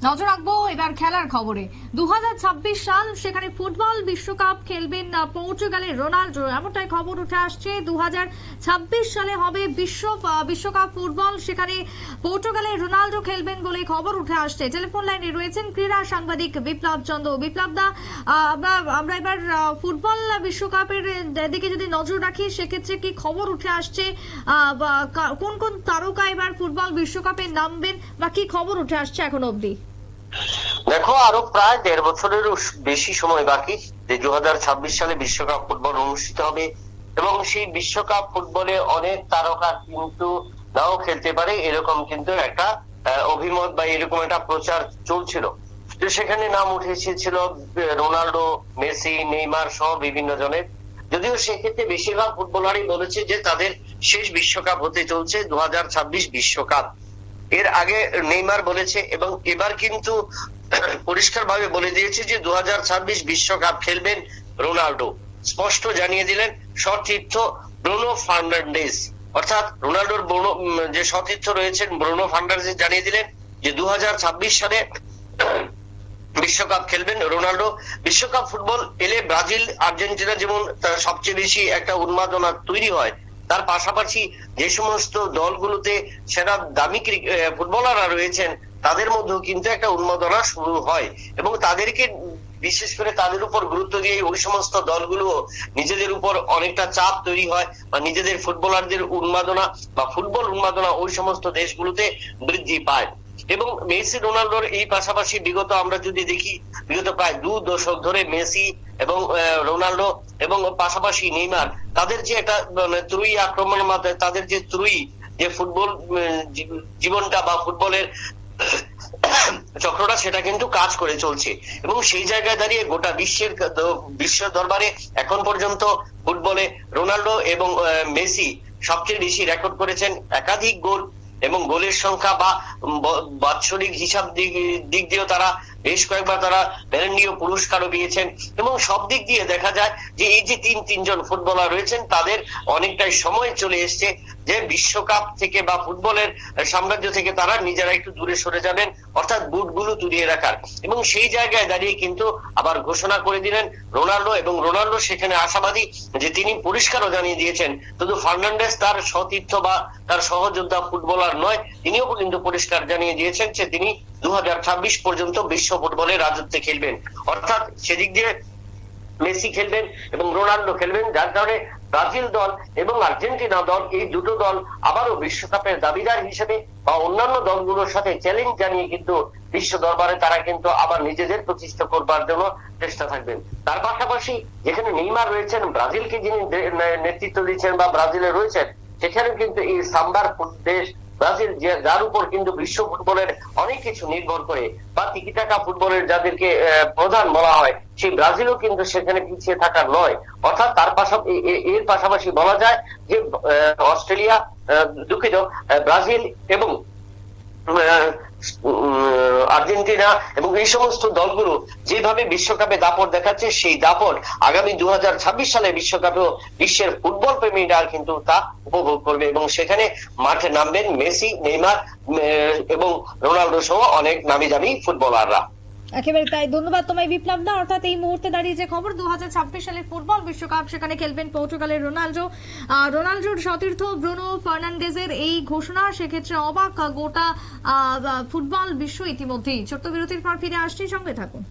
নজর রাখবো এবার খেলার খবরে। 2026 সাল, সেখানে ফুটবল বিশ্বকাপ খেলবেন পর্তুগালের রোনাল্ডো, এমনটাই খবর উঠে আসছে। 2026 সালে হবে বিশ্বকাপ ফুটবল, সেখানে পর্তুগালের রোনাল্ডো খেলবেন বলে খবর উঠে আসছে। টেলিফোন লাইনে রয়েছেন ক্রীড়া সাংবাদিক বিপ্লব চন্দ্র। বিপ্লব দা, আমরা এবার ফুটবল বিশ্বকাপের দিকে যদি নজর রাখি, সেক্ষেত্রে কি খবর উঠে আসছে, কোন কোন তারকা এবার ফুটবল বিশ্বকাপে নামবেন, বা কি খবর উঠে আসছে এখন অবধি? দেখো, আরো প্রায় 1.5 বছরেরও বেশি সময় বাকি যে 2026 সালে বিশ্বকাপ ফুটবল অনুষ্ঠিত হবে, এবং সেই বিশ্বকাপ ফুটবলে অনেক তারকা কিন্তু নাও খেলতে পারে, এরকম কিন্তু একটা অভিমত বা এরকম একটা প্রচার চলছিল। তো সেখানে নাম উঠে এসেছিল রোনাল্ডো, মেসি, নেইমার সহ বিভিন্ন জনের। যদিও সেক্ষেত্রে বেশিরভাগ ফুটবলারই বলেছে যে তাদের শেষ বিশ্বকাপ হতে চলছে 2026 বিশ্বকাপ। এর আগে নেইমার বলেছে, এবং এবার কিন্তু পরিষ্কারভাবে বলে দিয়েছে যে 2026 বিশ্বকাপ খেলবেন রোনাল্ডো। স্পষ্ট জানিয়ে দিলেন সতীর্থ ব্রুনো ফার্নান্ডেজ, অর্থাৎ রোনাল্ডোর যে সতীর্থ রয়েছেন ব্রুনো ফার্নান্ডেজ জানিয়ে দিলেন যে 2026 সালে বিশ্বকাপ খেলবেন রোনাল্ডো। বিশ্বকাপ ফুটবল এলে ব্রাজিল, আর্জেন্টিনা যেমন সবচেয়ে বেশি একটা উন্মাদনা তৈরি হয়, তার পাশাপাশি যে সমস্ত দলগুলোতে সেরা দামি ফুটবলাররা রয়েছেন তাদের মধ্যেও কিন্তু একটা উন্মাদনা শুরু হয়, এবং তাদেরকে বিশেষ করে তাদের উপর গুরুত্ব দিয়ে ওই সমস্ত দলগুলো নিজেদের উপর অনেকটা চাপ তৈরি হয়, বা নিজেদের ফুটবলারদের উন্মাদনা বা ফুটবল উন্মাদনা ওই সমস্ত দেশগুলোতে বৃদ্ধি পায়। এবং মেসি রোনাল্ডোর এই পাশাপাশি বিগত আমরা যদি দেখি, বিগত প্রায় 2 দশক ধরে মেসি এবং রোনাল্ডো এবং পাশাপাশি নেইমার, তাদের যে একটা ত্রয়ী আক্রমণের মাধ্যমে তাদের যে ত্রয়ী যে ফুটবল জীবনটা বা ফুটবলের চক্রটা, সেটা কিন্তু কাজ করে চলছে। এবং সেই জায়গায় দাঁড়িয়ে গোটা বিশ্ব দরবারে এখন পর্যন্ত ফুটবলে রোনাল্ডো এবং মেসি সবচেয়ে বেশি রেকর্ড করেছেন, একাধিক গোল এবং গোলের সংখ্যা বা বাৎসরিক হিসাব দিক দিয়েও তারা বেশ কয়েকবার তারা ব্যালেন্ডিও পুরস্কারও পেয়েছেন। এবং সব দিক দিয়ে দেখা যায় যে এই যে তিনজন ফুটবলার রয়েছেন, তাদের অনেকটাই সময় চলে এসছে যে বিশ্বকাপ থেকে বা ফুটবলের সাম্রাজ্য থেকে তারা নিজেরা একটু দূরে সরে যাবেন, অর্থাৎ বুটগুলো তুলিয়ে রাখার। এবং সেই জায়গায় দাঁড়িয়ে কিন্তু আবার ঘোষণা করে দিলেন রোনাল্ডো, এবং রোনাল্ডো সেখানে আশাবাদী যে তিনি পরিষ্কারও জানিয়ে দিয়েছেন শুধু ফার্নান্ডেজ তার সতীর্থ বা তার সহযোদ্ধা ফুটবলার নয়, তিনিও কিন্তু পরিষ্কার জানিয়ে দিয়েছেন যে তিনি 2026 পর্যন্ত বিশ্ব ফুটবলে রাজত্বে খেলবেন। অর্থাৎ সেদিক দিয়ে মেসি খেলবেন এবং রোনাল্ডো খেলবেন, যার কারণে ব্রাজিল দল এবং আর্জেন্টিনা দল, এই দুটো দল আবারও বিশ্বকাপের দাবিদার হিসেবে বা অন্যান্য দলগুলোর সাথে চ্যালেঞ্জ জানিয়ে কিন্তু বিশ্ব দরবারে তারা কিন্তু আবার নিজেদের প্রতিষ্ঠা করবার জন্য চেষ্টা থাকবেন। তার পাশাপাশি যেখানে নেইমার রয়েছেন, ব্রাজিলকে যিনি নেতৃত্ব দিচ্ছেন বা ব্রাজিলে রয়েছেন, সেখানে কিন্তু এই সাম্বার দেশ ব্রাজিল, যার উপর কিন্তু বিশ্ব ফুটবলের অনেক কিছু নির্ভর করে, বা টিকিটাকা ফুটবলের যাদেরকে প্রধান বলা হয়, সেই ব্রাজিলও কিন্তু সেখানে পিছিয়ে থাকার নয়। অর্থাৎ তার পাশাপাশি এর পাশাপাশি বলা যায় যে অস্ট্রেলিয়া, দুঃখিত, ব্রাজিল এবং আর্জেন্টিনা এবং এই সমস্ত দলগুলো যেভাবে বিশ্বকাপে দাপট দেখাচ্ছে, সেই দাপট আগামী 2026 সালে বিশ্বকাপেও বিশ্বের ফুটবল প্রেমীরা কিন্তু তা উপভোগ করবে, এবং সেখানে মাঠে নামবেন মেসি, নেইমার এবং রোনাল্ডো সহ অনেক নামি দামি ফুটবলাররা। একেবারে তাই। ধন্যবাদ তোমায় বিপ্লব দা। অর্থাৎ এই মুহূর্তে দাঁড়িয়ে যে খবর, 2026 সালের ফুটবল বিশ্বকাপ, সেখানে খেলবেন পর্তুগালের রোনাল্ডো। রোনাল্ডোর সতীর্থ ব্রুনো ফার্নান্ডেজের এই ঘোষণা, সেক্ষেত্রে অবাক গোটা ফুটবল বিশ্ব ইতিমধ্যেই। ছোট্ট বিরতির পর ফিরে আসছি, সঙ্গে থাকুন।